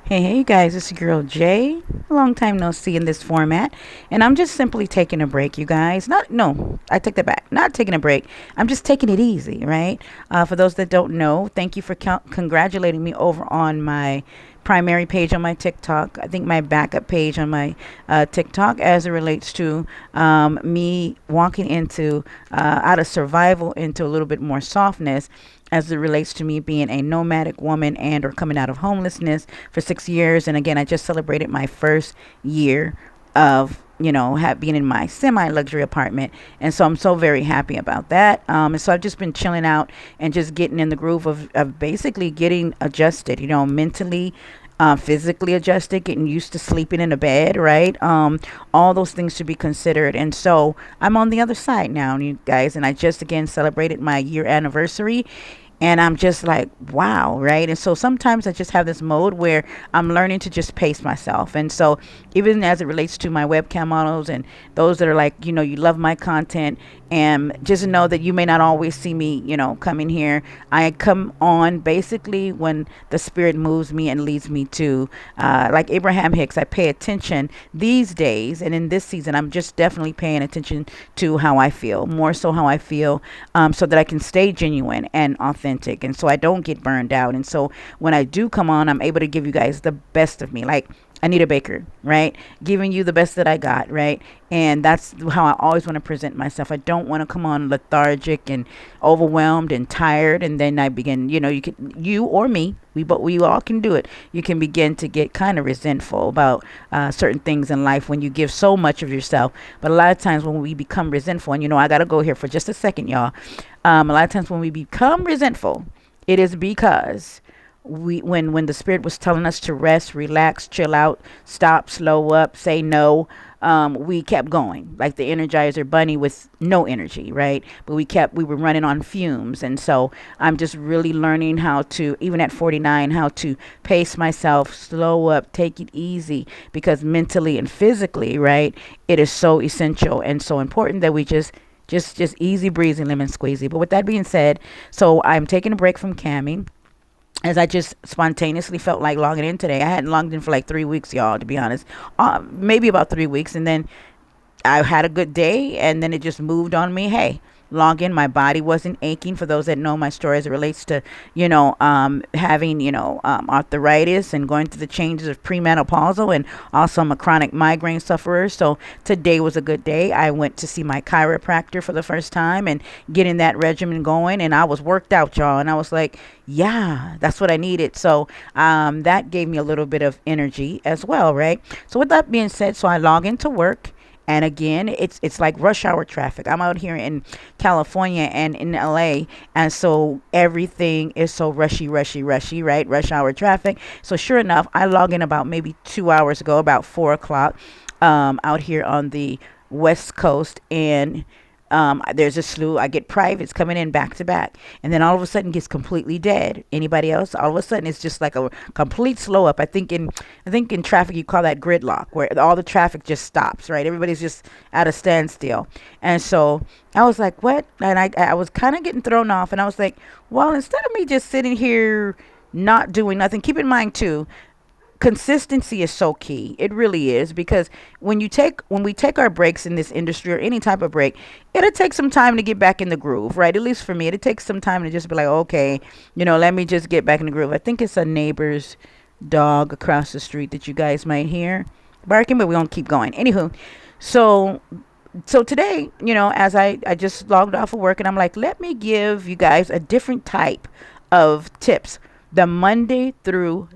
Hey, you guys, it's your girl Jay. Long time no see in this format. And I'm just simply taking a break, you guys. No, I take that back. Not taking a break. I'm just taking it easy, right? For those that don't know, thank you for congratulating me over on my primary page on my TikTok. I think my backup page on my TikTok as it relates to me walking into out of survival into a little bit more softness as it relates to me being a nomadic woman and or coming out of homelessness for 6 years. And again, I just celebrated my first year of being in my semi luxury apartment, and so I'm so very happy about that. And so I've just been chilling out and just getting in the groove of basically getting adjusted, mentally, physically adjusted, getting used to sleeping in a bed, right? All those things to be considered. And so I'm on the other side now, you guys, and I just again celebrated my year anniversary. And I'm just like, wow, right? And so sometimes I just have this mode where I'm learning to just pace myself. And so, even as it relates to my webcam models and those that are like, you love my content, and just know that you may not always see me, coming here. I come on basically when the spirit moves me and leads me to, like Abraham Hicks, I pay attention these days. And in this season, I'm just definitely paying attention to how I feel, more so how I feel, so that I can stay genuine and authentic. And so I don't get burned out. And so when I do come on, I'm able to give you guys the best of me. Like, Anita Baker, right? Giving you the best that I got, right? And that's how I always want to present myself. I don't want to come on lethargic and overwhelmed and tired, and then I begin. You or me, we all can do it. You can begin to get kind of resentful about certain things in life when you give so much of yourself. But a lot of times when we become resentful, and I got to go here for just a second, y'all. A lot of times when we become resentful, it is because when the spirit was telling us to rest, relax, chill out, stop, slow up, say no, we kept going like the Energizer Bunny with no energy, right? But we were running on fumes. And so I'm just really learning how to, even at 49, how to pace myself, slow up, take it easy, because mentally and physically, right, it is so essential and so important that we just easy breezy, lemon squeezy. But with that being said, so I'm taking a break from camming, as I just spontaneously felt like logging in today. I hadn't logged in for like 3 weeks, y'all, to be honest. Maybe about 3 weeks. And then I had a good day, and then it just moved on me. Hey, log in. My body wasn't aching. For those that know my story as it relates to, having, arthritis and going through the changes of premenopausal, and also I'm a chronic migraine sufferer. So today was a good day. I went to see my chiropractor for the first time and getting that regimen going, and I was worked out, y'all. And I was like, yeah, that's what I needed. So that gave me a little bit of energy as well, right? So with that being said, so I log into work, and again, it's like rush hour traffic. I'm out here in California and in LA, and so everything is so rushy, right? Rush hour traffic. So sure enough, I log in about maybe 2 hours ago, about 4 o'clock, out here on the West Coast, and there's a slew. I get privates coming in back to back, and then all of a sudden gets completely dead. Anybody else? All of a sudden it's just like a complete slow up. I think in traffic you call that gridlock, where all the traffic just stops. Right? Everybody's just at a standstill. And so I was like, what? And I was kind of getting thrown off, and I was like, well, instead of me just sitting here not doing nothing, keep in mind too, consistency is so key. It really is, because when we take our breaks in this industry, or any type of break, it'll take some time to get back in the groove, right? At least for me, it takes some time to just be like, okay, let me just get back in the groove. I think it's a neighbor's dog across the street that you guys might hear barking, but we won't keep going. Anywho, so today, as I just logged off of work, and I'm like, let me give you guys a different type of tips. The Monday through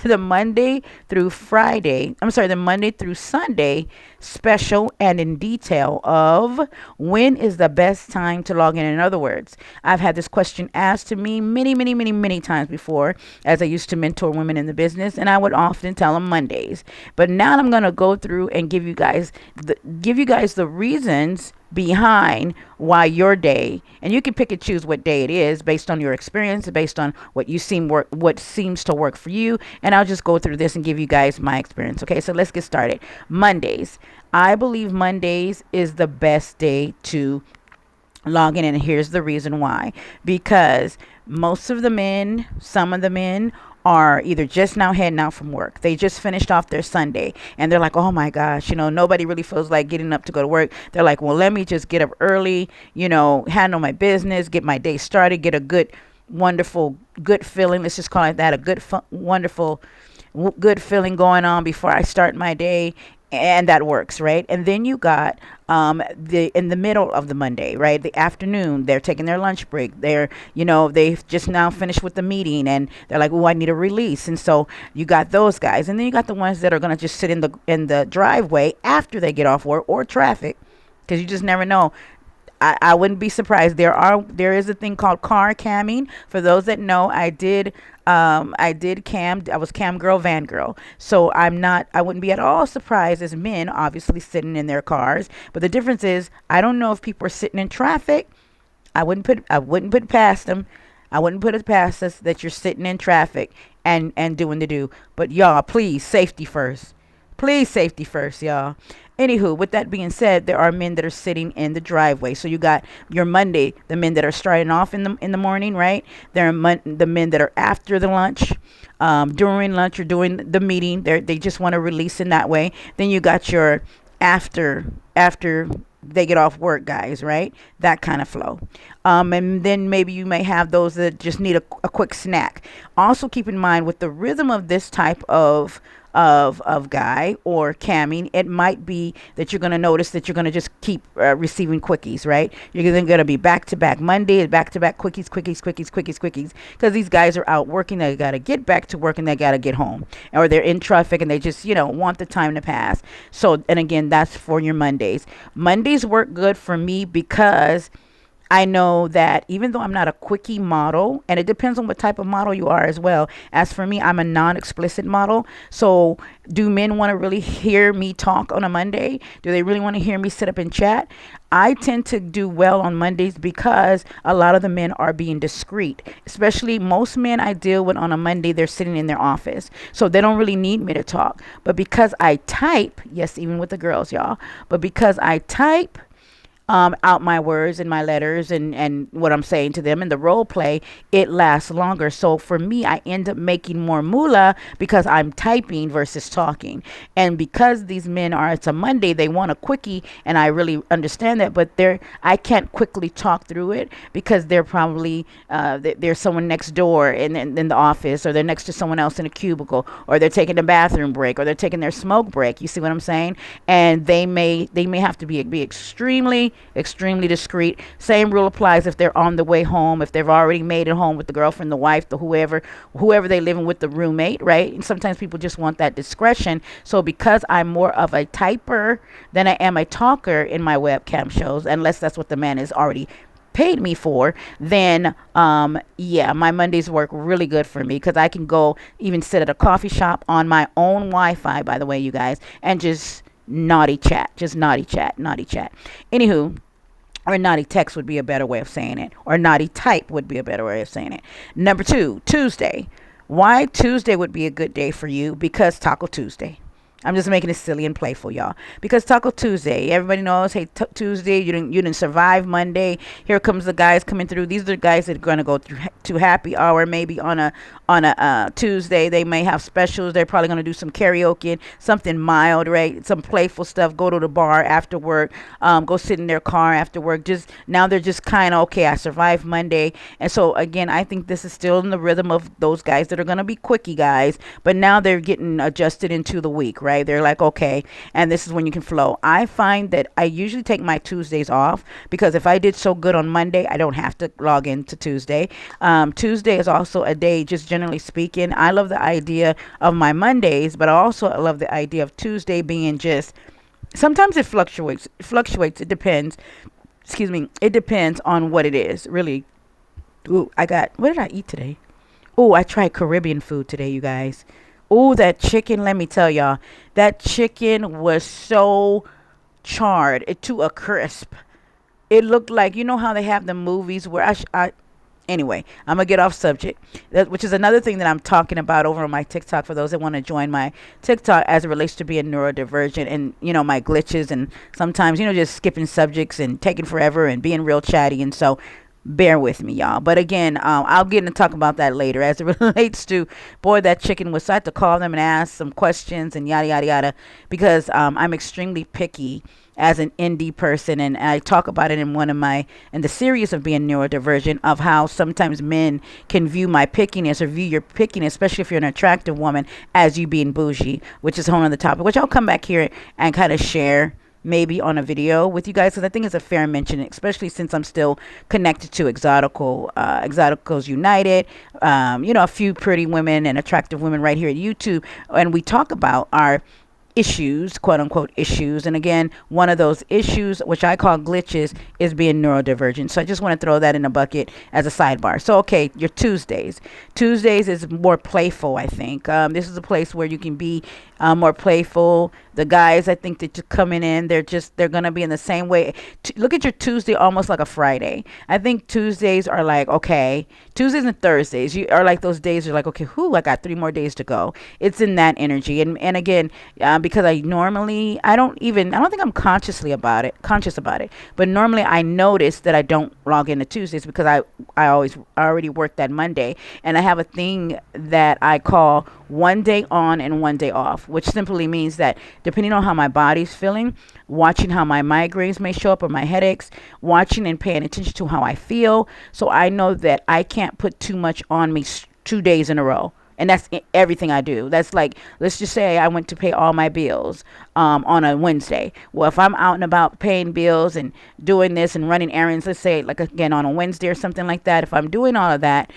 the Monday through Friday, I'm sorry, the Monday through Sunday special and in detail of when is the best time to log in. In other words, I've had this question asked to me many times before, as I used to mentor women in the business, and I would often tell them Mondays. But now I'm going to go through and give you guys the reasons behind why your day, and you can pick and choose what day it is based on your experience, based on what seems to work for you. And I'll just go through this and give you guys my experience. Okay, so let's get started. Mondays. I believe Mondays is the best day to log in, and here's the reason why. Because some of the men are either just now heading out from work. They just finished off their Sunday and they're like, oh my gosh, nobody really feels like getting up to go to work. They're like, well, let me just get up early, handle my business, get my day started, get a good, wonderful, good feeling. Let's just call it that, a good, wonderful, good feeling going on before I start my day. And that works, right? And then you got the in the middle of the Monday, right? The afternoon, they're taking their lunch break. They've just now finished with the meeting, and they're like, "Oh, I need a release." And so you got those guys, and then you got the ones that are gonna just sit in the driveway after they get off work or traffic, because you just never know. I wouldn't be surprised. There is a thing called car camming. For those that know, I did cam. I was cam girl, van girl. So I wouldn't be at all surprised as men, obviously sitting in their cars. But the difference is, I don't know if people are sitting in traffic. I wouldn't put it past them. I wouldn't put it past us that you're sitting in traffic and doing the do. But y'all, please, safety first. Please, safety first, y'all. Anywho, with that being said, there are men that are sitting in the driveway. So you got your Monday, the men that are starting off in the morning, right? There are the men that are after the lunch, during lunch or during the meeting. They just want to release in that way. Then you got your after they get off work guys, right? That kind of flow. And then maybe you may have those that just need a quick snack. Also keep in mind, with the rhythm of this type of guy or camming, it might be that you're going to notice that you're going to just keep receiving quickies, right? You're then going to be back to back Monday and back to back quickies, because these guys are out working. They got to get back to work and they got to get home, or they're in traffic and they just want the time to pass. So, and again, that's for your Mondays work good for me, because I know that even though I'm not a quickie model, and it depends on what type of model you are as well. As for me, I'm a non-explicit model. So do men want to really hear me talk on a Monday? Do they really want to hear me sit up and chat? I tend to do well on Mondays because a lot of the men are being discreet. Especially most men I deal with on a Monday, they're sitting in their office. So they don't really need me to talk. But because I type, yes, even with the girls, y'all, but because I type out my words and my letters and what I'm saying to them in the role play, it lasts longer. So for me, I end up making more moolah because I'm typing versus talking. And because these men it's a Monday, they want a quickie, and I really understand that, but I can't quickly talk through it because they're probably, there's someone next door in the office, or they're next to someone else in a cubicle, or they're taking a bathroom break, or they're taking their smoke break. You see what I'm saying? And they may have to be extremely discreet. Same rule applies if they're on the way home, if they've already made it home with the girlfriend, the wife, the whoever they living with, the roommate, right? And sometimes people just want that discretion. So because I'm more of a typer than I am a talker in my webcam shows, unless that's what the man is already paid me for, then my Mondays work really good for me, because I can go even sit at a coffee shop on my own Wi-Fi, by the way, you guys, and just naughty chat. Anywho, or naughty text would be a better way of saying it, or naughty type would be a better way of saying it. Number 2, Tuesday. Why Tuesday would be a good day for you? Because Taco Tuesday. I'm just making it silly and playful, y'all. Because Taco Tuesday, everybody knows, hey, Tuesday, you didn't survive Monday. Here comes the guys coming through. These are the guys that are going to go through to happy hour maybe on a Tuesday. They may have specials. They're probably going to do some karaoke, something mild, right? Some playful stuff. Go to the bar after work. Go sit in their car after work. Now they're just kind of, okay, I survived Monday. And so, again, I think this is still in the rhythm of those guys that are going to be quickie guys. But now they're getting adjusted into the week, right? They're like, okay, and this is when you can flow. I find that I usually take my Tuesdays off, because if I did so good on Monday, I don't have to log into Tuesday. Tuesday is also a day, just generally speaking. I love the idea of my Mondays, but I also love the idea of Tuesday being just, sometimes it fluctuates. It depends. Excuse me. It depends on what it is, really. Ooh, what did I eat today? Oh, I tried Caribbean food today, you guys. Oh, that chicken, let me tell y'all, that chicken was so charred to a crisp. It looked like, how they have the movies where anyway, I'm going to get off subject, which is another thing that I'm talking about over on my TikTok for those that want to join my TikTok as it relates to being neurodivergent and, my glitches, and sometimes, just skipping subjects and taking forever and being real chatty. And so Bear with me, y'all. But again, I'll get into talk about that later as it relates to, boy, that chicken was. So I had to call them and ask some questions and yada yada yada, because I'm extremely picky as an indie person, and I talk about it in one of my in the series of being neurodivergent, of how sometimes men can view my pickiness, or view your pickiness, especially if you're an attractive woman, as you being bougie, which is a whole other topic, which I'll come back here and kind of share maybe on a video with you guys, because I think it's a fair mention, especially since I'm still connected to Exoticals United, a few pretty women and attractive women right here at YouTube, and we talk about our issues, quote unquote issues. And again, one of those issues, which I call glitches, is being neurodivergent. So I just want to throw that in a bucket as a sidebar. So, okay, your Tuesdays. Tuesdays is more playful, I think. This is a place where you can be more playful. The guys, I think, that you're coming in, they're going to be in the same way. Look at your Tuesday almost like a Friday. I think Tuesdays are like, okay, Tuesdays and Thursdays, you are like those days you're like, okay, I got 3 more days to go. It's in that energy. And again, because I don't think I'm conscious about it, but normally I notice that I don't log into Tuesdays, because I already work that Monday, and I have a thing that I call one day on and one day off, which simply means that depending on how my body's feeling, watching how my migraines may show up or my headaches, watching and paying attention to how I feel. So I know that I can't put too much on me 2 days in a row. And that's everything I do. That's like, let's just say I went to pay all my bills on a Wednesday. Well, if I'm out and about paying bills and doing this and running errands, let's say like again on a Wednesday or something like that, if I'm doing all of that,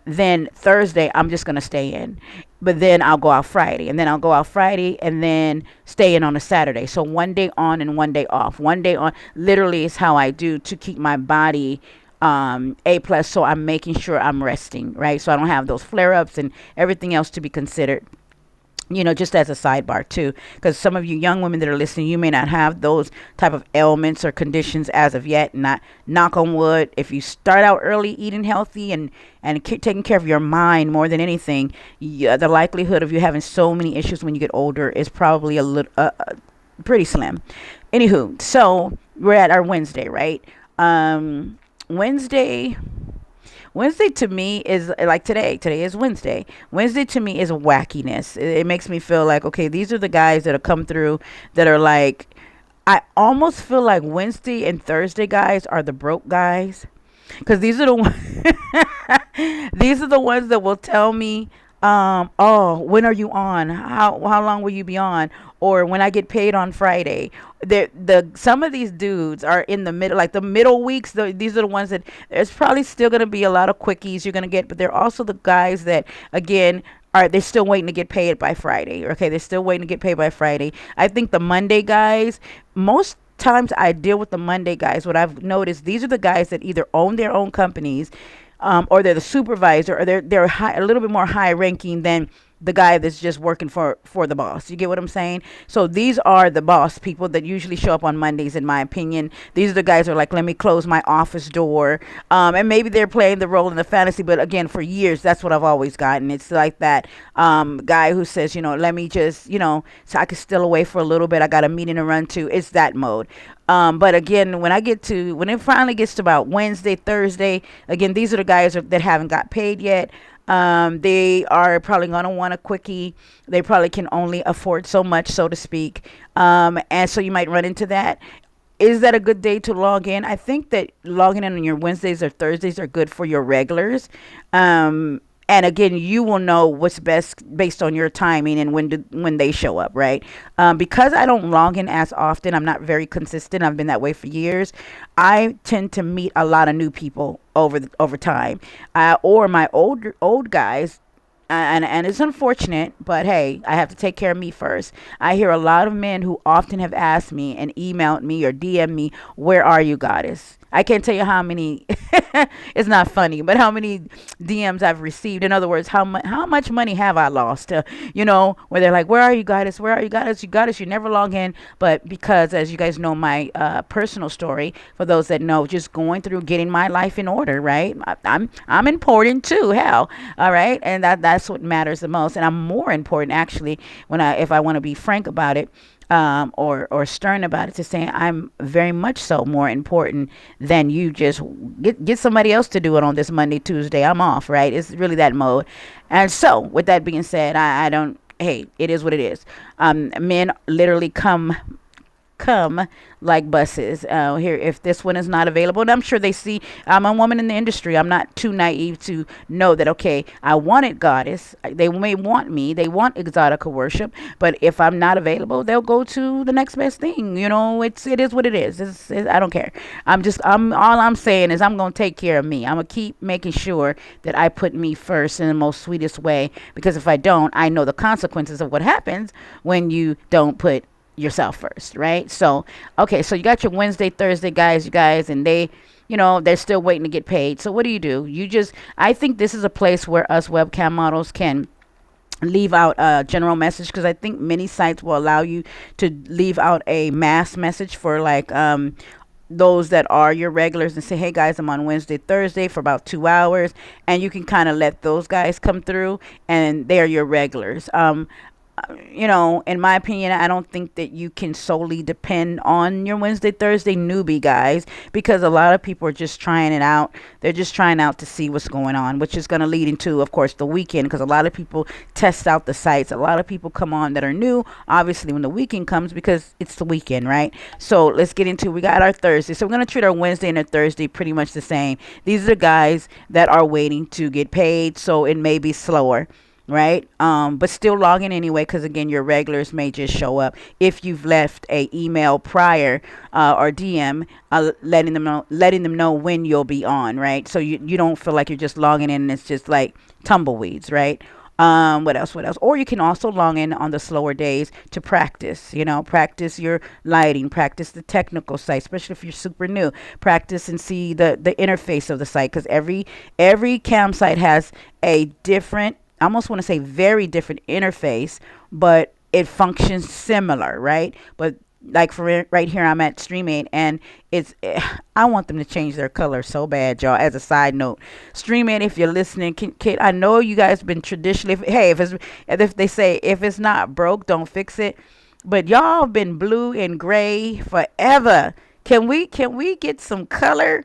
then Thursday I'm just going to stay in. But then I'll go out Friday, and then I'll go out Friday and then stay in on a Saturday. So one day on and one day off. One day on literally is how I do to keep my body A plus. So I'm making sure I'm resting, right? So I don't have those flare ups and everything else to be considered. Just as a sidebar too, because some of you young women that are listening, you may not have those type of ailments or conditions as of yet. Not knock on wood. If you start out early eating healthy and taking care of your mind more than anything, the likelihood of you having so many issues when you get older is probably a little pretty slim. Anywho, so we're at our Wednesday, right? Wednesday. Wednesday to me is like today. Today is Wednesday. Wednesday to me is wackiness. It makes me feel like, okay, these are the guys that have come through that are like, I almost feel like Wednesday and Thursday guys are the broke guys. Because these are the these are the ones that will tell me, oh, when are you on? How long will you be on? Or when I get paid on Friday. Some of these dudes are in the middle, like the middle weeks. These are the ones that there's probably still going to be a lot of quickies you're going to get, but they're also the guys that, again, they're still waiting to get paid by Friday. Okay, they're still waiting to get paid by Friday. I think the Monday guys, most times I deal with the Monday guys. What I've noticed, these are the guys that either own their own companies, or they're the supervisor, or they're a little bit more high ranking than the guy that's just working for the boss. You get what I'm saying? So these are the boss people that usually show up on Mondays, in my opinion. These are the guys who are like, let me close my office door. And maybe they're playing the role in the fantasy, but again, for years, that's what I've always gotten. It's like that guy who says, let me just, so I can still away for a little bit. I got a meeting to run to. It's that mode. But again, when it finally gets to about Wednesday, Thursday, again, these are the guys that haven't got paid yet. They are probably going to want a quickie. They probably can only afford so much, so to speak. And so you might run into that. Is that a good day to log in? I think that logging in on your Wednesdays or Thursdays are good for your regulars. And again, you will know what's best based on your timing and when they show up, right? Because I don't log in as often, I'm not very consistent. I've been that way for years. I tend to meet a lot of new people over time, or my old guys. And it's unfortunate, but hey, I have to take care of me first. I hear a lot of men who often have asked me and emailed me or DM me, where are you, goddess? I can't tell you how many, it's not funny, but how many DMs I've received. In other words, how much money have I lost? Where they're like, where are you, goddess? Where are you, goddess? You never log in. But because, as you guys know, my personal story, for those that know, just going through getting my life in order, right? I'm important too, hell. All right. And that's what matters the most. And I'm more important, actually, if I want to be frank about it. or stern about it, to saying I'm very much so more important than you. Just get somebody else to do it on this Monday, Tuesday. I'm off, right? It's really that mode. And so, with that being said, I don't. Hey, it is what it is. Men literally come like buses. Here, if this one is not available, and I'm sure they see I'm a woman in the industry, I'm not too naive to know that, okay, I wanted goddess. They may want me, they want exotica worship, but if I'm not available, they'll go to the next best thing. It is what it is. I don't care. I'm all I'm saying is I'm gonna take care of me. I'm gonna keep making sure that I put me first in the most sweetest way, because if I don't, I know the consequences of what happens when you don't put yourself first, right? So, okay, so you got your Wednesday, Thursday guys, you guys, and they're still waiting to get paid. So what do? I think this is a place where us webcam models can leave out a general message, because I think many sites will allow you to leave out a mass message for like those that are your regulars, and say, hey guys, I'm on Wednesday, Thursday for about 2 hours, and you can kind of let those guys come through, and they're your regulars. In my opinion, I don't think that you can solely depend on your Wednesday, Thursday newbie guys, because a lot of people are just trying it out. They're just trying out to see what's going on, which is going to lead into, of course, the weekend, because a lot of people test out the sites. A lot of people come on that are new, obviously, when the weekend comes, because it's the weekend, right? So let's get into, we got our Thursday. So we're going to treat our Wednesday and our Thursday pretty much the same. These are the guys that are waiting to get paid, so it may be slower, right? But still log in anyway, because again, your regulars may just show up if you've left a email prior, or DM, letting them know when you'll be on, right? So you don't feel like you're just logging in and it's just like tumbleweeds, right? What else? Or you can also log in on the slower days to practice, practice your lighting, practice the technical site, especially if you're super new, practice and see the interface of the site, because every campsite has a different, I almost want to say very different interface, but it functions similar, right? But like for right here, I'm at StreamAid, and I want them to change their color so bad, y'all. As a side note, StreamAid, if you're listening, I know you guys been traditionally, if they say if it's not broke, don't fix it, but y'all been blue and gray forever. Can we get some color?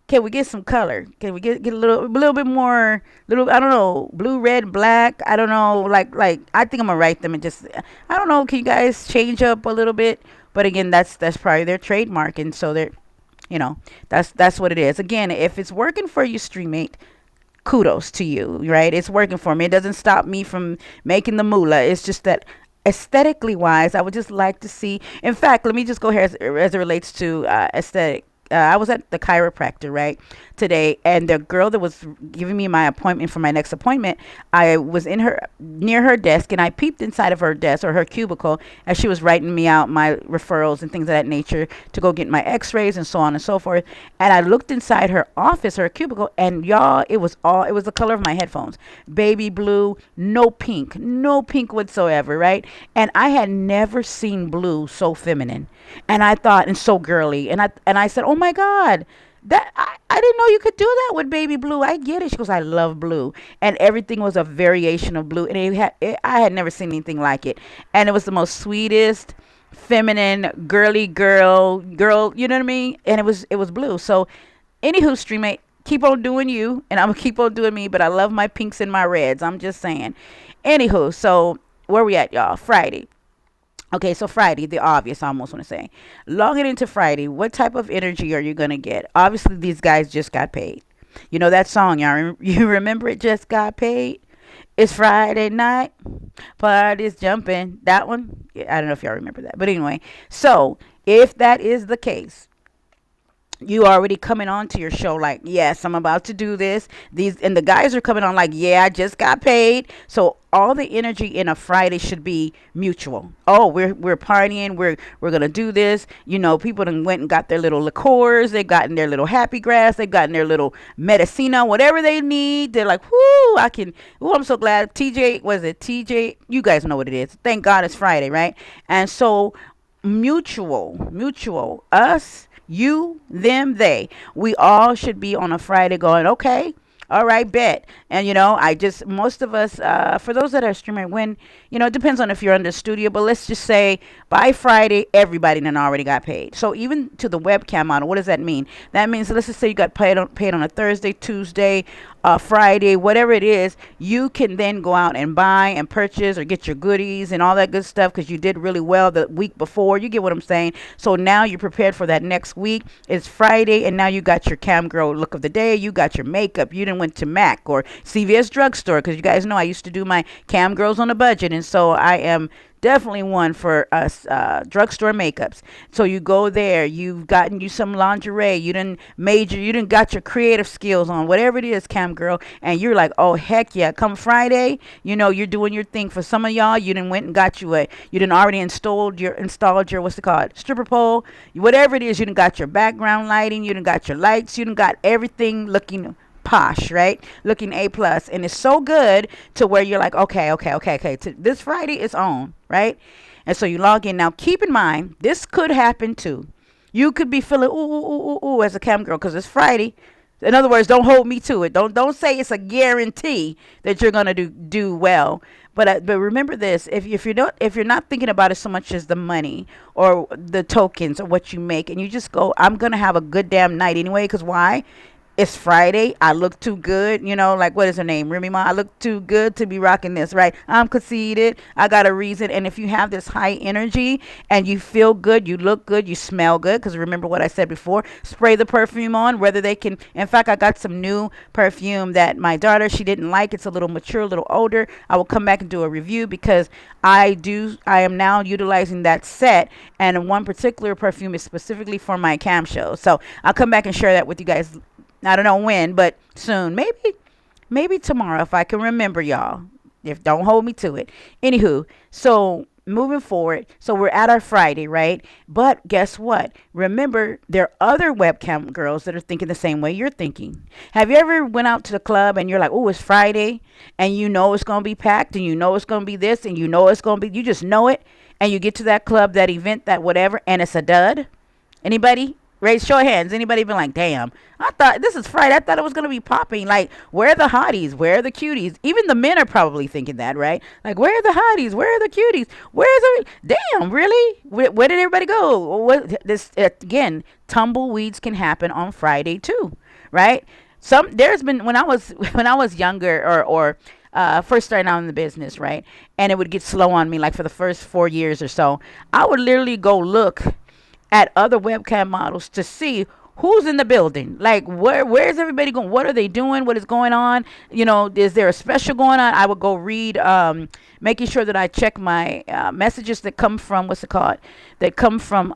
Can we get some color? Can we get a little bit more, little, I don't know, blue, red, black? I don't know, like I think I'm gonna write them and just, I don't know. Can you guys change up a little bit? But again, that's probably their trademark, and so that's what it is. Again, if it's working for you, StreamMate, kudos to you, right? It's working for me. It doesn't stop me from making the moolah. It's just that aesthetically wise, I would just like to see. In fact, let me just go here as it relates to aesthetic. I was at the chiropractor, right, today, and the girl that was giving me my appointment for my next appointment, I was near her desk, and I peeped inside of her desk, or her cubicle, as she was writing me out my referrals and things of that nature to go get my x-rays and so on and so forth. And I looked inside her office, her cubicle, and y'all, it was the color of my headphones, baby blue, no pink whatsoever, right? And I had never seen blue so feminine, and I thought, and so girly, and I said, oh my God, that I didn't know you could do that with baby blue. I get it. She goes, I love blue, and everything was a variation of blue, and I had never seen anything like it, and it was the most sweetest, feminine, girly girl, you know what I mean? And it was blue. So, anywho, StreamMate, keep on doing you, and I'm gonna keep on doing me. But I love my pinks and my reds. I'm just saying. Anywho, so where we at, y'all? Friday. Okay, so Friday, the obvious, I almost want to say. Logging into Friday, what type of energy are you going to get? Obviously, these guys just got paid. You know that song, y'all? You remember it, Just Got Paid? It's Friday night, party's jumping. That one? Yeah, I don't know if y'all remember that. But anyway, so if that is the case, you already coming on to your show like, yes, I'm about to do this. And the guys are coming on like, yeah, I just got paid. So all the energy in a Friday should be mutual. Oh, we're partying, we're gonna do this. People done went and got their little liqueurs, they've gotten their little happy grass, they've gotten their little medicina, whatever they need. They're like, I'm so glad. TJ, you guys know what it is. Thank God it's Friday, right? And so mutual, us, you, them, they. We all should be on a Friday going, okay, All right, bet. And I just most of us, for those that are streaming, when it depends on if you're under studio, but let's just say by Friday, everybody then already got paid. So even to the webcam model, what does that mean? That means let's just say you got paid on a Thursday, Tuesday, Friday, whatever it is. You can then go out and buy and purchase or get your goodies and all that good stuff because you did really well the week before. You get what I'm saying? So now you're prepared for that next week. It's Friday, and now you got your cam girl look of the day. You got your makeup. You didn't went to Mac or CVS drugstore because you guys know I used to do my cam girls on a budget, and so I am definitely one for us drugstore makeups. So you go there, you've gotten you some lingerie, you didn't got your creative skills on, whatever it is, cam girl, and you're like, oh heck yeah, come Friday, you're doing your thing. For some of y'all, you didn't went and got you didn't already installed your what's it called, stripper pole, whatever it is, you didn't got your background lighting, you didn't got your lights, you didn't got everything looking posh, right? Looking A plus, and it's so good to where you're like, okay, okay, okay, okay. This Friday is on, right? And so you log in. Now, keep in mind, this could happen too. You could be feeling ooh ooh ooh ooh, ooh as a cam girl because it's Friday. In other words, don't hold me to it. Don't say it's a guarantee that you're gonna do well. But remember this: if you're not thinking about it so much as the money or the tokens or what you make, and you just go, I'm gonna have a good damn night anyway. Because why? It's Friday. I look too good. Like what is her name? Remy Ma. I look too good to be rocking this, right? I'm conceited. I got a reason. And if you have this high energy and you feel good, you look good, you smell good. Because remember what I said before, spray the perfume on, whether they can. In fact, I got some new perfume that my daughter, she didn't like. It's a little mature, a little older. I will come back and do a review because I am now utilizing that set. And one particular perfume is specifically for my cam show. So I'll come back and share that with you guys. I don't know when, but soon. Maybe tomorrow if I can remember, y'all. If don't hold me to it. Anywho, so moving forward, so we're at our Friday, right? But guess what? Remember, there are other webcam girls that are thinking the same way you're thinking. Have you ever went out to the club and you're like, oh, it's Friday, and you know it's gonna be packed, and you know it's gonna be this, and you know it's gonna be, you just know it, and you get to that club, that event, that whatever, and it's a dud? Anybody? Raise show of hands. Anybody been like, damn, I thought this is Friday. I thought it was gonna be popping. Like, where are the hotties? Where are the cuties? Even the men are probably thinking that, right? Like, where are the hotties? Where are the cuties? Where's every damn, really? Where did everybody go? What this again, tumbleweeds can happen on Friday too, right? There's been when I was when I was younger or first starting out in the business, right? And it would get slow on me, like for the first 4 years or so. I would literally go look at other webcam models to see who's in the building. Like, where's everybody going? What are they doing? What is going on? Is there a special going on? I would go read, making sure that I check my messages that come from, what's it called? That come from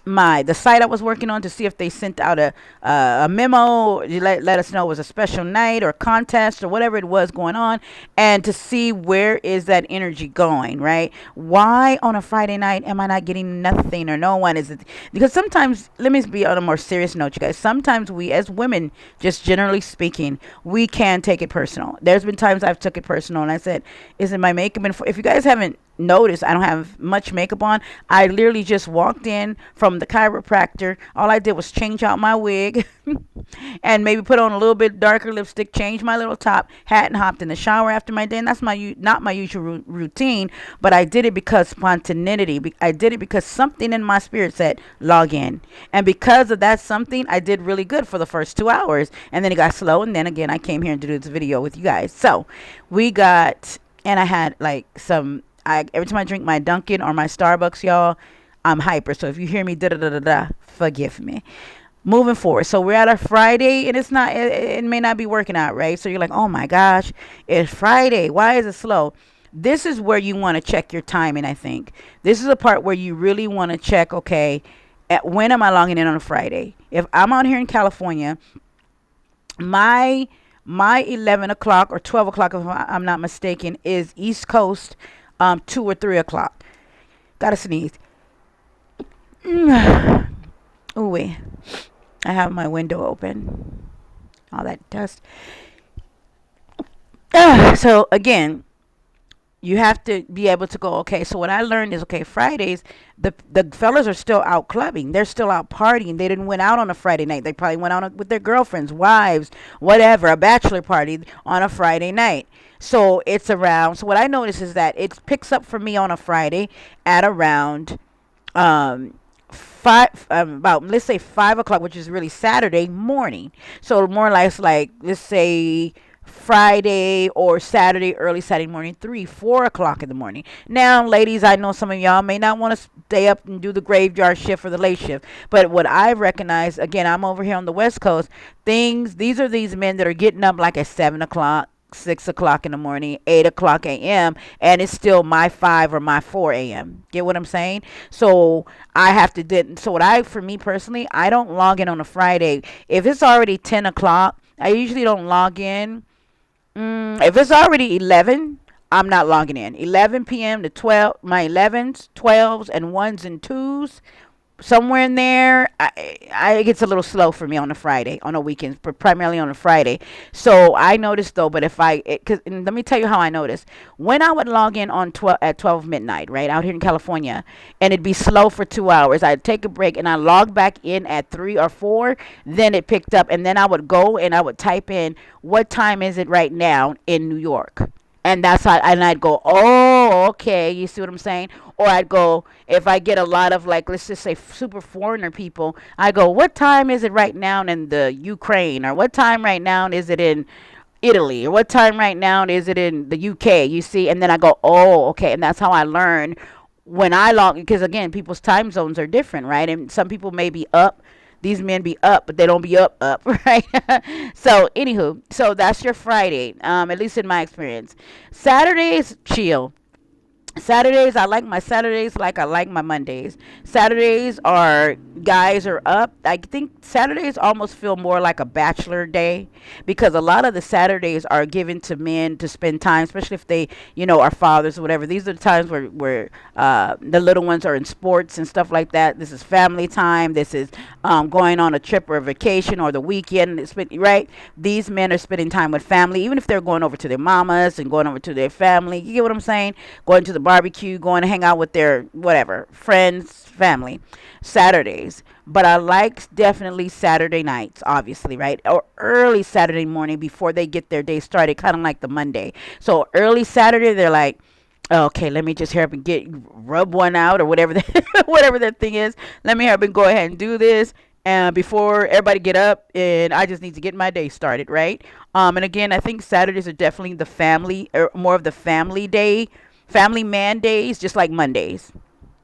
the site I was working on, to see if they sent out a memo, let us know it was a special night or contest or whatever it was going on, and to see where is that energy going, right? Why on a Friday night am I not getting nothing or no one? Is it because sometimes, let me be on a more serious note, you guys, sometimes we as women, just generally speaking, we can take it personal. There's been times I've took it personal and I said, is it my makeup? And if you guys haven't notice, I don't have much makeup on. I literally just walked in from the chiropractor. All I did was change out my wig and maybe put on a little bit darker lipstick, change my little top hat, and hopped in the shower after my day. And that's not my usual routine, but I did it because spontaneity. I did it because something in my spirit said log in, and because of that something, I did really good for the first 2 hours, and then it got slow, and then again I came here to do this video with you guys. So and I had like every time I drink my Dunkin' or my Starbucks, y'all, I'm hyper. So if you hear me da da da da da, forgive me. Moving forward, so we're at a Friday, and it may not be working out, right? So you're like, oh my gosh, it's Friday. Why is it slow? This is where you want to check your timing. I think this is the part where you really want to check. Okay, when am I logging in on a Friday? If I'm out here in California, my 11 o'clock or 12 o'clock, if I'm not mistaken, is East Coast. 2 or 3 o'clock. Gotta sneeze. Ooh, wait. I have my window open. All that dust. So again, You have to be able to go, okay, so what I learned is, okay, Fridays, the fellas are still out clubbing. They're still out partying. They didn't went out on a Friday night. They probably went out with their girlfriends, wives, whatever, a bachelor party on a Friday night. So it's around. So what I notice is that it picks up for me on a Friday at around five, about, let's say 5 o'clock, which is really Saturday morning. So more or less, like, let's say Friday or Saturday, early Saturday morning, 3, 4 o'clock in the morning. Now, ladies, I know some of y'all may not want to stay up and do the graveyard shift or the late shift, but what I recognize, again, I'm over here on the West Coast. These are these men that are getting up like at 7 o'clock, 6 o'clock in the morning, 8 o'clock a.m., and it's still my 5 or my 4 a.m. Get what I'm saying? So I have to did so what I for me personally, I don't log in on a Friday. If it's already 10 o'clock, I usually don't log in. If it's already 11, I'm not logging in. 11 p.m. to 12, my 11s, 12s, and 1s and 2s, somewhere in there. It gets a little slow for me on a Friday, on a weekend, but primarily on a Friday. So I noticed though, but if cause, and let me tell you how I noticed. When I would log in on 12 at 12 midnight, right out here in California, and it'd be slow for 2 hours, I'd take a break and I log back in at 3 or 4. Then it picked up, and then I would go and I would type in what time is it right now in New York. And that's how, and I'd go, oh, okay, you see what I'm saying? Or I'd go, if I get a lot of, like, let's just say super foreigner people, I go, what time is it right now in the Ukraine? Or what time right now is it in Italy? Or what time right now is it in the UK? You see? And then I go, oh, okay. And that's how I learn when I log, because again, people's time zones are different, right? And some people may be up. These men be up, but they don't be up, right? So, anywho, so that's your Friday, at least in my experience. Saturdays, chill. Saturdays, I like my Saturdays like I like my Mondays. Saturdays are guys are up. I think Saturdays almost feel more like a bachelor day because a lot of the Saturdays are given to men to spend time, especially if they, are fathers or whatever. These are the times where the little ones are in sports and stuff like that. This is family time. This is going on a trip or a vacation or the weekend. Right? These men are spending time with family, even if they're going over to their mamas and going over to their family. You get what I'm saying? Going to the barbecue, going to hang out with their whatever friends, family. Saturdays, but I like definitely Saturday nights, obviously, right? Or early Saturday morning before they get their day started, kind of like the Monday. So early Saturday, they're like, okay, let me just hurry up and rub one out or whatever whatever that thing is. Let me hurry up and go ahead and do this. And before everybody get up, and I just need to get my day started, right? And again, I think Saturdays are definitely the family, or more of the family day, family man days, just like Mondays.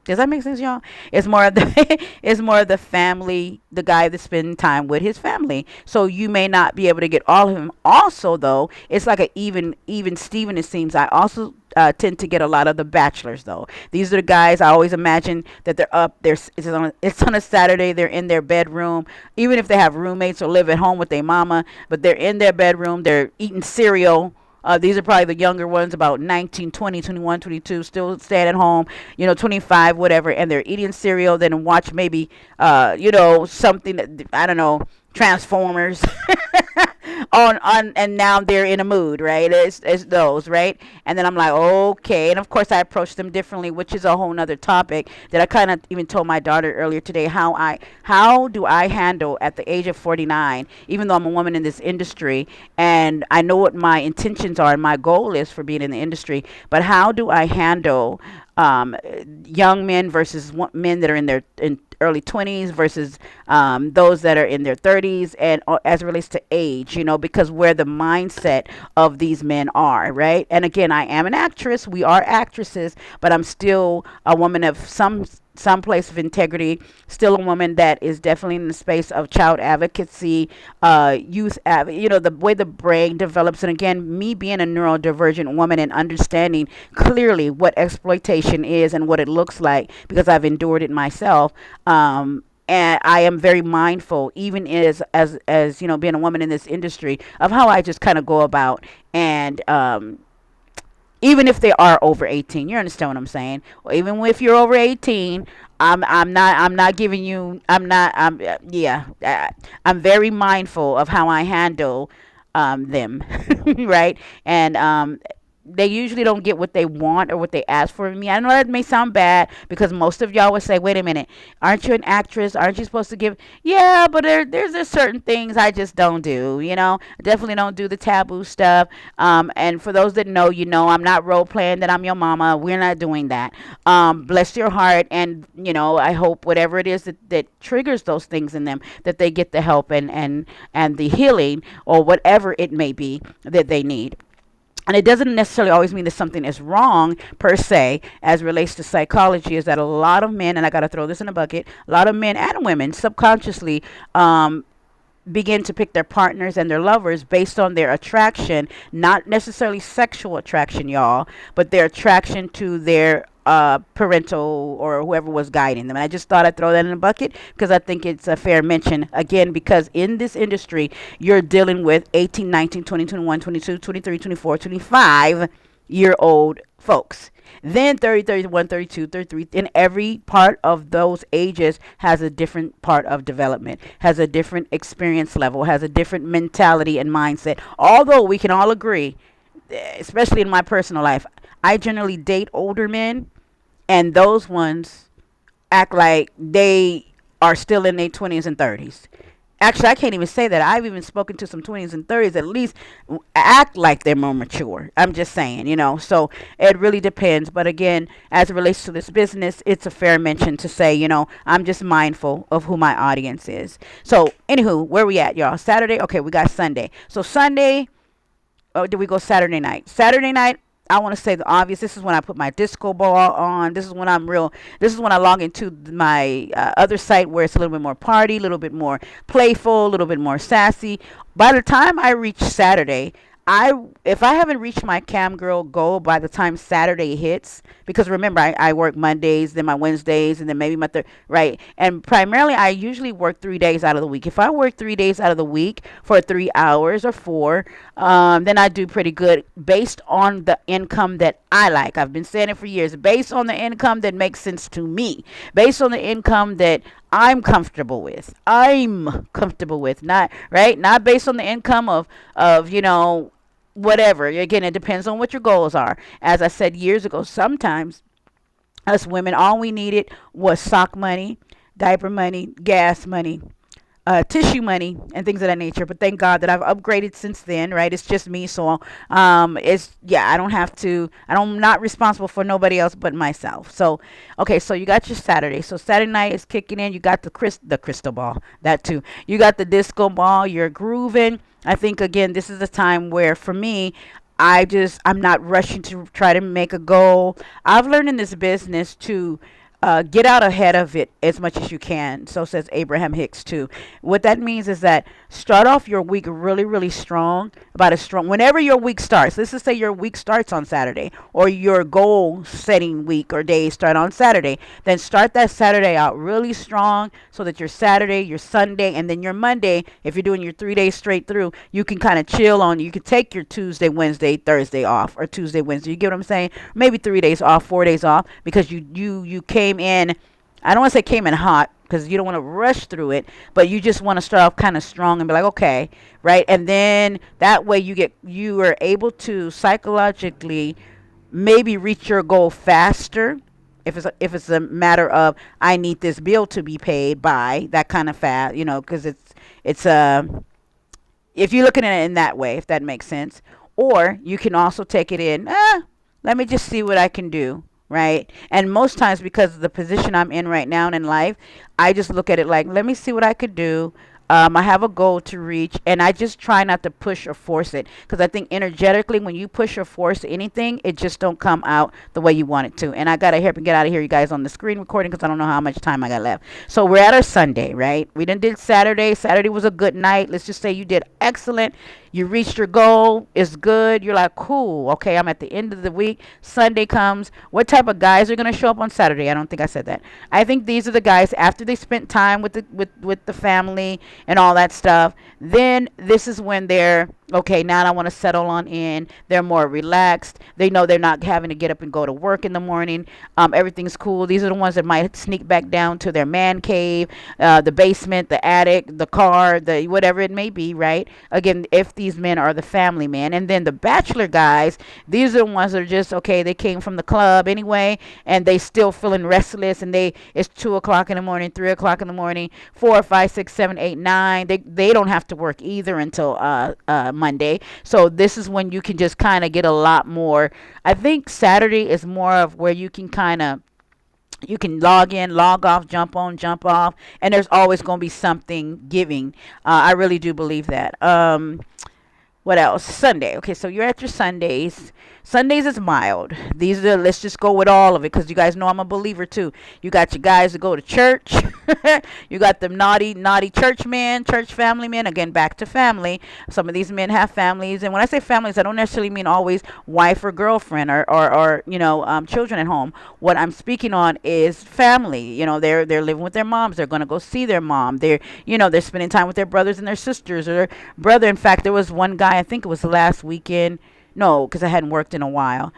Does that make sense, y'all? It's more of the it's more of the family, the guy that's spending time with his family. So you may not be able to get all of him. Also, though, it's like a even Steven. It seems I also tend to get a lot of the bachelors, though. These are the guys I always imagine that they're up. It's on a Saturday. They're in their bedroom, even if they have roommates or live at home with their mama. But they're in their bedroom. They're eating cereal. These are probably the younger ones, about 19, 20, 21, 22, still staying at home, 25, whatever, and they're eating cereal, then watch maybe, something that, I don't know, Transformers on and now they're in a mood, right? It's those, right? And then I'm like, okay. And of course I approach them differently, which is a whole nother topic that I kind of even told my daughter earlier today, how do I handle at the age of 49, even though I'm a woman in this industry and I know what my intentions are and my goal is for being in the industry, but how do I handle young men versus men that are in early 20s versus those that are in their 30s, and as it relates to age, because where the mindset of these men are, right? And again, I am an actress. We are actresses, but I'm still a woman of some place of integrity, still a woman that is definitely in the space of child advocacy, the way the brain develops. And again, me being a neurodivergent woman and understanding clearly what exploitation is and what it looks like, because I've endured it myself. And I am very mindful, even as being a woman in this industry, of how I just kind of go about. And even if they are over 18, you understand what I'm saying? Or even if you're over 18, I'm not giving you, I'm very mindful of how I handle them, right? And they usually don't get what they want or what they ask for me. I know that may sound bad because most of y'all would say, "Wait a minute, aren't you an actress? Aren't you supposed to give?" Yeah, but there's just certain things I just don't do. I definitely don't do the taboo stuff. And for those that know, I'm not role playing that I'm your mama. We're not doing that. Bless your heart, and I hope whatever it is that triggers those things in them, that they get the help and the healing or whatever it may be that they need. And it doesn't necessarily always mean that something is wrong per se as relates to psychology. Is that a lot of men, and I got to throw this in a bucket, a lot of men and women subconsciously begin to pick their partners and their lovers based on their attraction, not necessarily sexual attraction, y'all, but their attraction to their parental or whoever was guiding them. And I just thought I'd throw that in a bucket because I think it's a fair mention. Again, because in this industry, you're dealing with 18, 19, 20, 21, 22, 23, 24, 25-year old folks. Then 30, 31, 32, 33, and every part of those ages has a different part of development, has a different experience level, has a different mentality and mindset. Although we can all agree, especially in my personal life, I generally date older men, and those ones act like they are still in their 20s and 30s. Actually, I can't even say that. I've even spoken to some 20s and 30s, at least act like they're more mature. I'm just saying, So it really depends. But again, as it relates to this business, it's a fair mention to say, I'm just mindful of who my audience is. So, anywho, where we at, y'all? Saturday? Okay, we got Sunday. So, Sunday, oh, did we go Saturday night? Saturday night, I want to say the obvious. This is when I put my disco ball on. This is when This is when I log into my other site where it's a little bit more party, a little bit more playful, a little bit more sassy. By the time I reach Saturday, if I haven't reached my cam girl goal by the time Saturday hits, because remember I work Mondays, then my Wednesdays, and then maybe my third, right? And primarily I usually work 3 days out of the week. If I work 3 days out of the week for 3 hours or four, then I do pretty good based on the income that I like. I've been saying it for years. Based on the income that makes sense to me, based on the income that I'm comfortable with. Not right, not based on the income of whatever. Again, it depends on what your goals are. As I said years ago, sometimes us women, all we needed was sock money, diaper money, gas money, tissue money, and things of that nature. But thank God that I've upgraded since then, right? It's just me, so I don't have to. I'm not responsible for nobody else but myself. So okay, so you got your Saturday. So Saturday night is kicking in. You got the crystal ball, that too. You got the disco ball. You're grooving. I think again, this is a time where for me, I'm not rushing to try to make a goal. I've learned in this business to get out ahead of it as much as you can. So says Abraham Hicks too. What that means is that start off your week really, really strong. Whenever your week starts. Let's just say your week starts on Saturday, or your goal setting week or day start on Saturday. Then start that Saturday out really strong, so that your Saturday, your Sunday, and then your Monday, if you're doing your 3 days straight through, you can kind of chill on. You can take your Tuesday, Wednesday, Thursday off, or Tuesday, Wednesday. You get what I'm saying? Maybe 3 days off, 4 days off, because you came in. I don't want to say came in hot, because you don't want to rush through it, but you just want to start off kind of strong and be like, okay, right? And then that way you are able to psychologically maybe reach your goal faster. If it's a matter of, I need this bill to be paid by that kind of fast, because it's if you're looking at it in that way, if that makes sense. Or you can also take it in, let me just see what I can do, right? And most times, because of the position I'm in right now in life, I just look at it like, let me see what I could do. I have a goal to reach, and I just try not to push or force it, because I think energetically, when you push or force anything, it just don't come out the way you want it to. And I gotta get out of here, you guys, on the screen recording, because I don't know how much time I got left. So we're at our Sunday, right? We done did Saturday. Saturday was a good night. Let's just say you did excellent. You reached your goal. It's good. You're like, cool. Okay, I'm at the end of the week. Sunday comes. What type of guys are gonna show up on Saturday? I don't think I said that. I think these are the guys after they spent time with the family and all that stuff. Then this is when they're Okay, now I want to settle on in. They're more relaxed. They know they're not having to get up and go to work in the morning. Everything's cool. These are the ones that might sneak back down to their man cave, the basement, the attic, the car, the whatever it may be, right? Again, if these men are the family men. And then the bachelor guys, these are the ones that are just, okay, they came from the club anyway, and they still feeling restless, and it's 2 o'clock in the morning, 3 o'clock in the morning, 4, 5, 6, 7, 8, 9. They don't have to work either until Monday. So this is when you can just kind of get a lot more. I think Saturday is more of where you can kind of, you can log in, log off, jump on, jump off, and there's always going to be something giving. I really do believe that. What else? Sunday. Okay, so you're at your Sundays. Sundays is mild. These are, let's just go with all of it, because you guys know I'm a believer too. You got your guys that go to church. You got them naughty church men, church family men. Again, back to family. Some of these men have families, and when I say families, I don't necessarily mean always wife or girlfriend or children at home. What I'm speaking on is family. They're living with their moms. They're gonna go see their mom. They're spending time with their brothers and their sisters, or their brother. In fact, there was one guy, I think it was last weekend. No, because I hadn't worked in a while.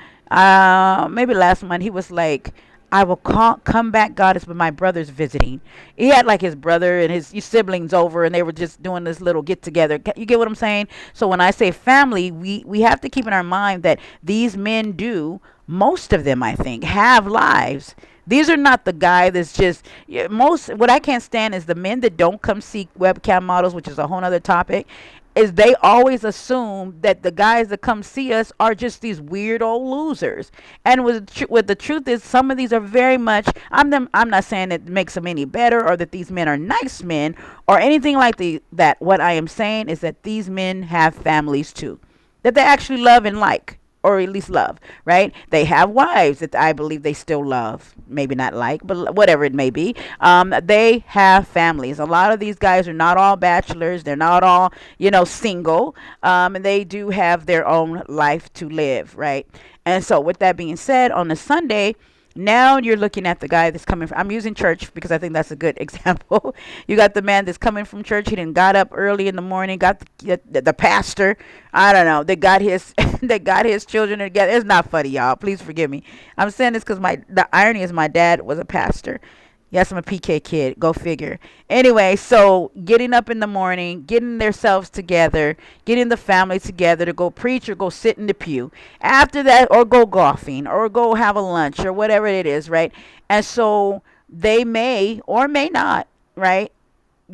Maybe last month. He was like, "I will come back, Goddess, but my brother's visiting." He had like his brother and his siblings over, and they were just doing this little get together. You get what I'm saying? So when I say family, we have to keep in our mind that these men do, most of them, I think, have lives. These are not the guy that's just, yeah, most. What I can't stand is the men that don't come see webcam models, which is a whole other topic. Is they always assume that the guys that come see us are just these weird old losers. And with the truth is, some of these are very much. I'm not saying it makes them any better, or that these men are nice men or anything like that. What I am saying is that these men have families too, that they actually love and like, or at least love, right? They have wives that I believe they still love, maybe not like, but whatever it may be. They have families. A lot of these guys are not all bachelors. They're not all, single. And they do have their own life to live, right? And so with that being said, on a Sunday, now you're looking at the guy that's coming from, I'm using church because I think that's a good example. You got the man that's coming from church. He didn't got up early in the morning, got the pastor. I don't know. They got his they got his children together. It's not funny, y'all. Please forgive me. I'm saying this because the irony is my dad was a pastor. Yes, I'm a PK kid. Go figure. Anyway, so getting up in the morning, getting themselves together, getting the family together to go preach or go sit in the pew. After that, or go golfing or go have a lunch or whatever it is, right? And so they may or may not, right?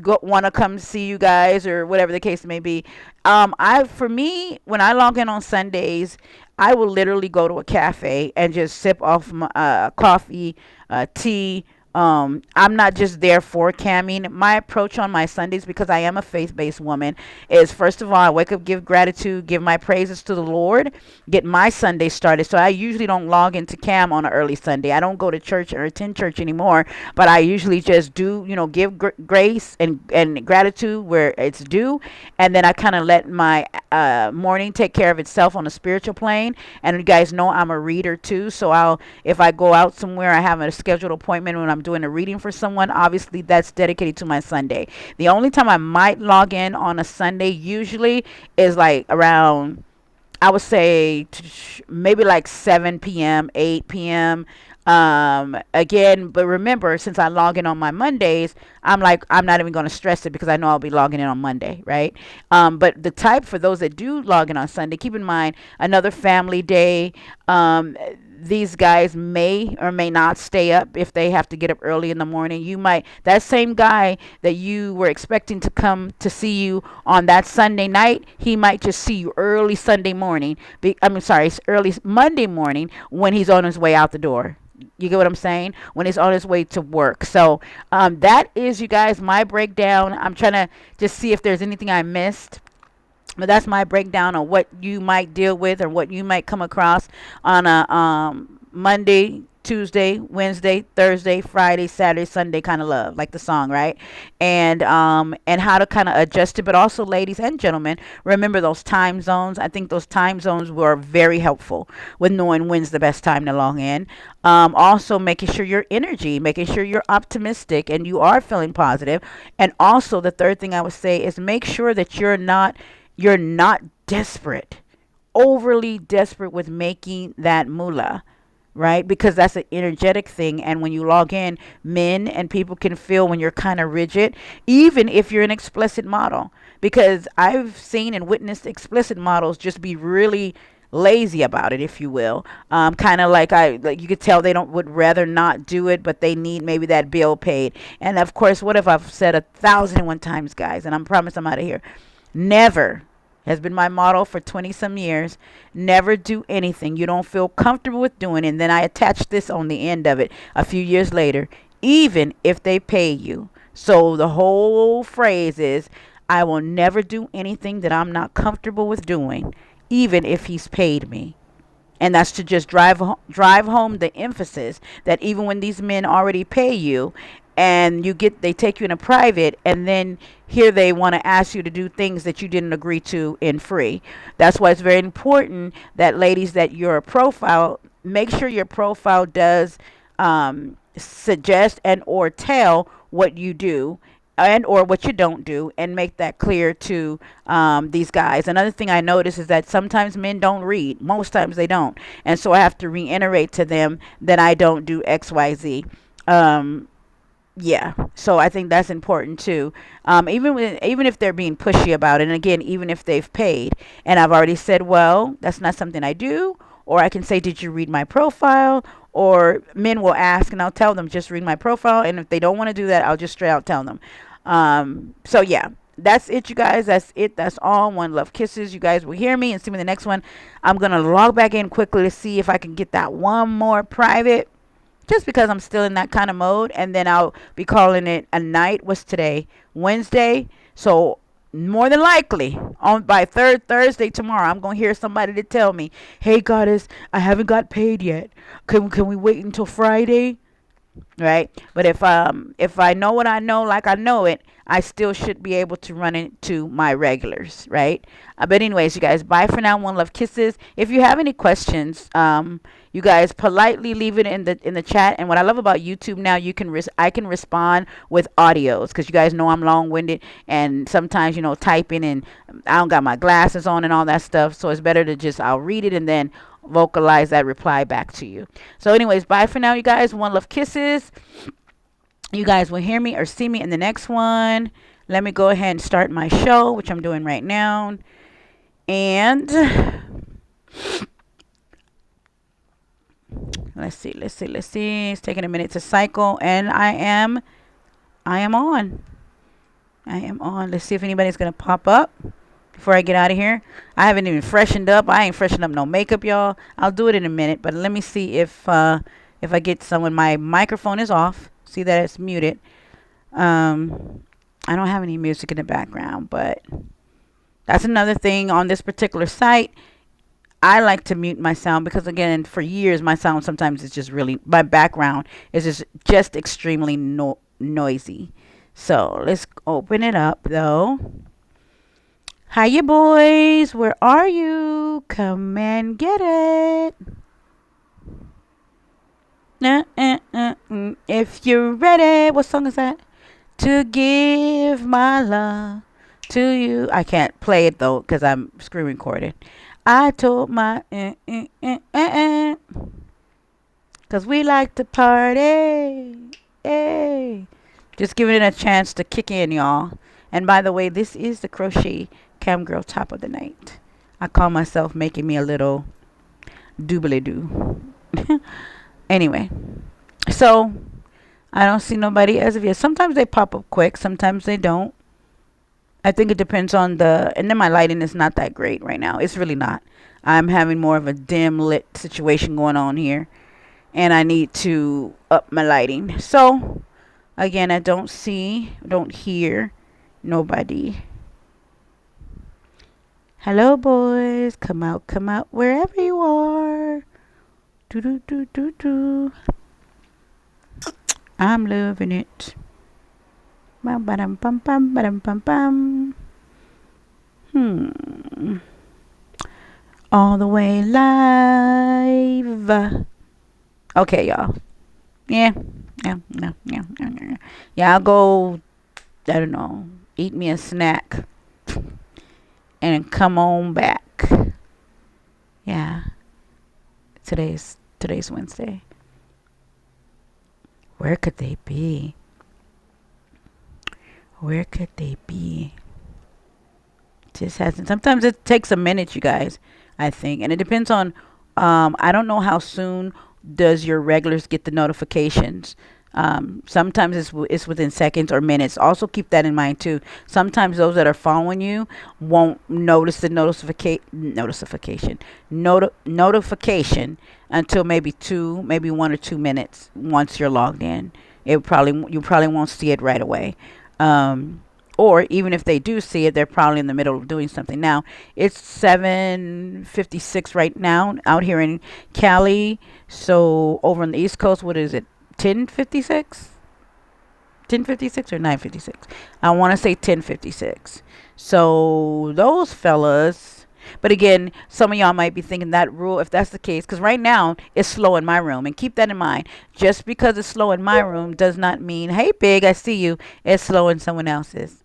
Want to come see you guys or whatever the case may be. For me, when I log in on Sundays, I will literally go to a cafe and just sip off my coffee, tea. I'm not just there for camming. My approach on my Sundays, because I am a faith-based woman, is first of all, I wake up, give gratitude, give my praises to the Lord, get my Sunday started. So I usually don't log into cam on an early Sunday. I don't go to church or attend church anymore, but I usually just do, give grace and gratitude where it's due. And then I kind of let my morning take care of itself on a spiritual plane. And you guys know I'm a reader too. So if I go out somewhere, I have a scheduled appointment when I'm doing a reading for someone, obviously that's dedicated to my Sunday. The only time I might log in on a Sunday usually is like around, I would say maybe like 7 p.m., 8 p.m. Again, but remember, since I log in on my Mondays, I'm not even going to stress it because I know I'll be logging in on Monday, right? But the type for those that do log in on Sunday, keep in mind another family day. These guys may or may not stay up if they have to get up early in the morning. That same guy that you were expecting to come to see you on that Sunday night, he might just see you early Sunday morning. Early Monday morning when he's on his way out the door. You get what I'm saying? When he's on his way to work. So that is, you guys, my breakdown. I'm trying to just see if there's anything I missed. But that's my breakdown on what you might deal with or what you might come across on a Monday, Tuesday, Wednesday, Thursday, Friday, Saturday, Sunday kind of love, like the song, right? And how to kind of adjust it. But also, ladies and gentlemen, remember those time zones. I think those time zones were very helpful with knowing when's the best time to log in. Also making sure your energy, making sure you're optimistic and you are feeling positive. And also the third thing I would say is make sure that you're not desperate, overly desperate with making that moolah, right? Because that's an energetic thing. And when you log in, men and people can feel when you're kind of rigid, even if you're an explicit model. Because I've seen and witnessed explicit models just be really lazy about it, if you will. Kind of like you could tell they don't would rather not do it, but they need maybe that bill paid. And of course, what if I've said 1,001 times, guys? And I promise I'm out of here. Never has been my motto for 20 some years. Never do anything you don't feel comfortable with doing. And then I attach this on the end of it a few years later, even if they pay you. So the whole phrase is, I will never do anything that I'm not comfortable with doing, even if he's paid me. And that's to just drive home the emphasis that even when these men already pay you, and they take you in a private, and then here they want to ask you to do things that you didn't agree to in free. That's why it's very important that, ladies, that your profile, make sure your profile does suggest and or tell what you do and or what you don't do, and make that clear to these guys. Another thing I notice is that sometimes men don't read. Most times they don't, and so I have to reiterate to them that I don't do XYZ. Yeah, so I think that's important too. Even if they're being pushy about it, and again, even if they've paid, and I've already said, well, that's not something I do, or I can say, did you read my profile? Or men will ask, and I'll tell them, just read my profile. And if they don't want to do that, I'll just straight out tell them. So yeah, that's it, you guys. That's it. That's all. One love, kisses. You guys will hear me and see me in the next one. I'm gonna log back in quickly to see if I can get that one more private, just because I'm still in that kind of mode. And then I'll be calling it a night. What's today? Wednesday. So more than likely on by third Thursday tomorrow, I'm gonna hear somebody to tell me, hey goddess, I haven't got paid yet. Can we wait until Friday? Right? But if I know what I know, like I know it, I still should be able to run into my regulars, right? But anyways, you guys, bye for now. One love, kisses. If you have any questions, you guys politely leave it in the chat. And what I love about YouTube now, I can respond with audios, because you guys know I'm long-winded, and sometimes, typing, and I don't got my glasses on and all that stuff. So it's better to just, I'll read it and then vocalize that reply back to you. So anyways, bye for now, you guys. One love, kisses. You guys will hear me or see me in the next one. Let me go ahead and start my show, which I'm doing right now. And let's see. It's taking a minute to cycle, and I am on. Let's see if anybody's gonna pop up before I get out of here. I haven't even freshened up. I ain't freshened up no makeup, y'all. I'll do it in a minute, but let me see if I get someone. My microphone is off. See that it's muted. I don't have any music in the background, but that's another thing on this particular site. I like to mute my sound because, again, for years, my sound sometimes is just really, my background is just extremely noisy. So let's open it up, though. Hi, you boys. Where are you? Come and get it. If you're ready. What song is that? To give my love to you. I can't play it, though, because I'm screen recorded. I told my because we like to party. Hey. Just giving it a chance to kick in, y'all. And by the way, this is the Crochet Cam Girl Top of the Night. I call myself making me a little doobly-doo. Anyway, so I don't see nobody as of yet. Sometimes they pop up quick, sometimes they don't. I think it depends on and then my lighting is not that great right now. It's really not. I'm having more of a dim lit situation going on here, and I need to up my lighting. So again, I don't hear nobody. Hello, boys. Come out wherever you are. Do. I'm loving it. Bam, bam, bam, bam, bam, bam. All the way live. Okay, y'all. Yeah, I'll go, I don't know, eat me a snack. and come on back. Yeah, today's Wednesday. Where could they be? Where could they be? Just hasn't. Sometimes it takes a minute, you guys. I think, and it depends on. I don't know how soon does your regulars get the notifications. Sometimes it's within seconds or minutes. Also keep that in mind too. Sometimes those that are following you won't notice the notification until maybe 1 or 2 minutes once you're logged in. You probably won't see it right away. Um, or even if they do see it, they're probably in the middle of doing something. Now it's 7:56 right now out here in Cali. So over on the East Coast, what is it? 10:56? 10:56 or 9:56? I want to say 10:56. So those fellas. But again, some of y'all might be thinking that rule, if that's the case, because right now it's slow in my room, and keep that in mind. Just because it's slow in my room does not mean, hey, Big, I see you. It's slow in someone else's.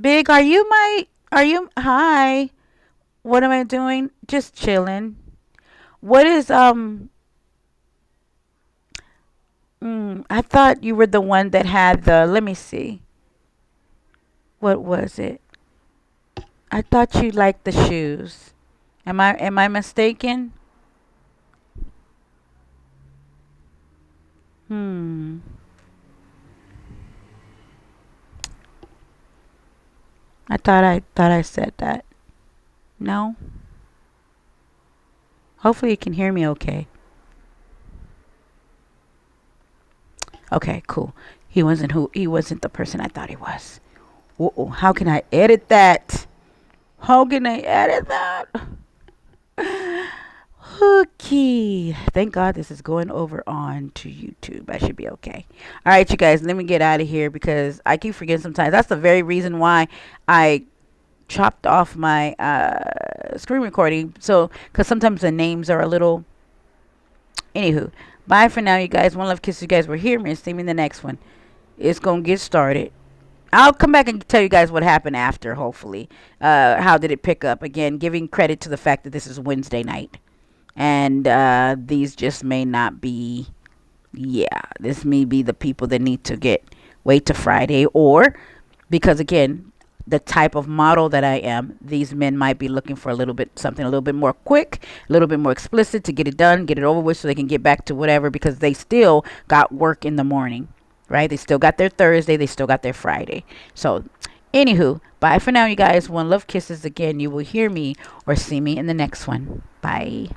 Big, hi? What am I doing? Just chilling. What is, I thought you were the one that had let me see. What was it? I thought you liked the shoes. Am I mistaken? Hmm. I thought I said that. No. Hopefully you can hear me okay. Okay, cool. He wasn't the person I thought he was. Uh-oh, how can I edit that? How can I edit that? Okay. Thank God this is going over on to YouTube. I should be okay. All right, you guys, let me get out of here because I keep forgetting sometimes. That's the very reason why I chopped off my screen recording. So, because sometimes the names are a little. Anywho, bye for now, you guys. One love, kiss, you guys. We're here, man. See me in the next one. It's gonna get started. I'll come back and tell you guys what happened after, hopefully. How did it pick up? Again, giving credit to the fact that this is Wednesday night. And these just may not be, yeah, this may be the people that need to wait to Friday. Or, because again, the type of model that I am, these men might be looking for something a little bit more quick, a little bit more explicit to get it done, get it over with so they can get back to whatever because they still got work in the morning. Right? They still got their Thursday. They still got their Friday. So, anywho, bye for now, you guys. One love, kisses again. You will hear me or see me in the next one. Bye.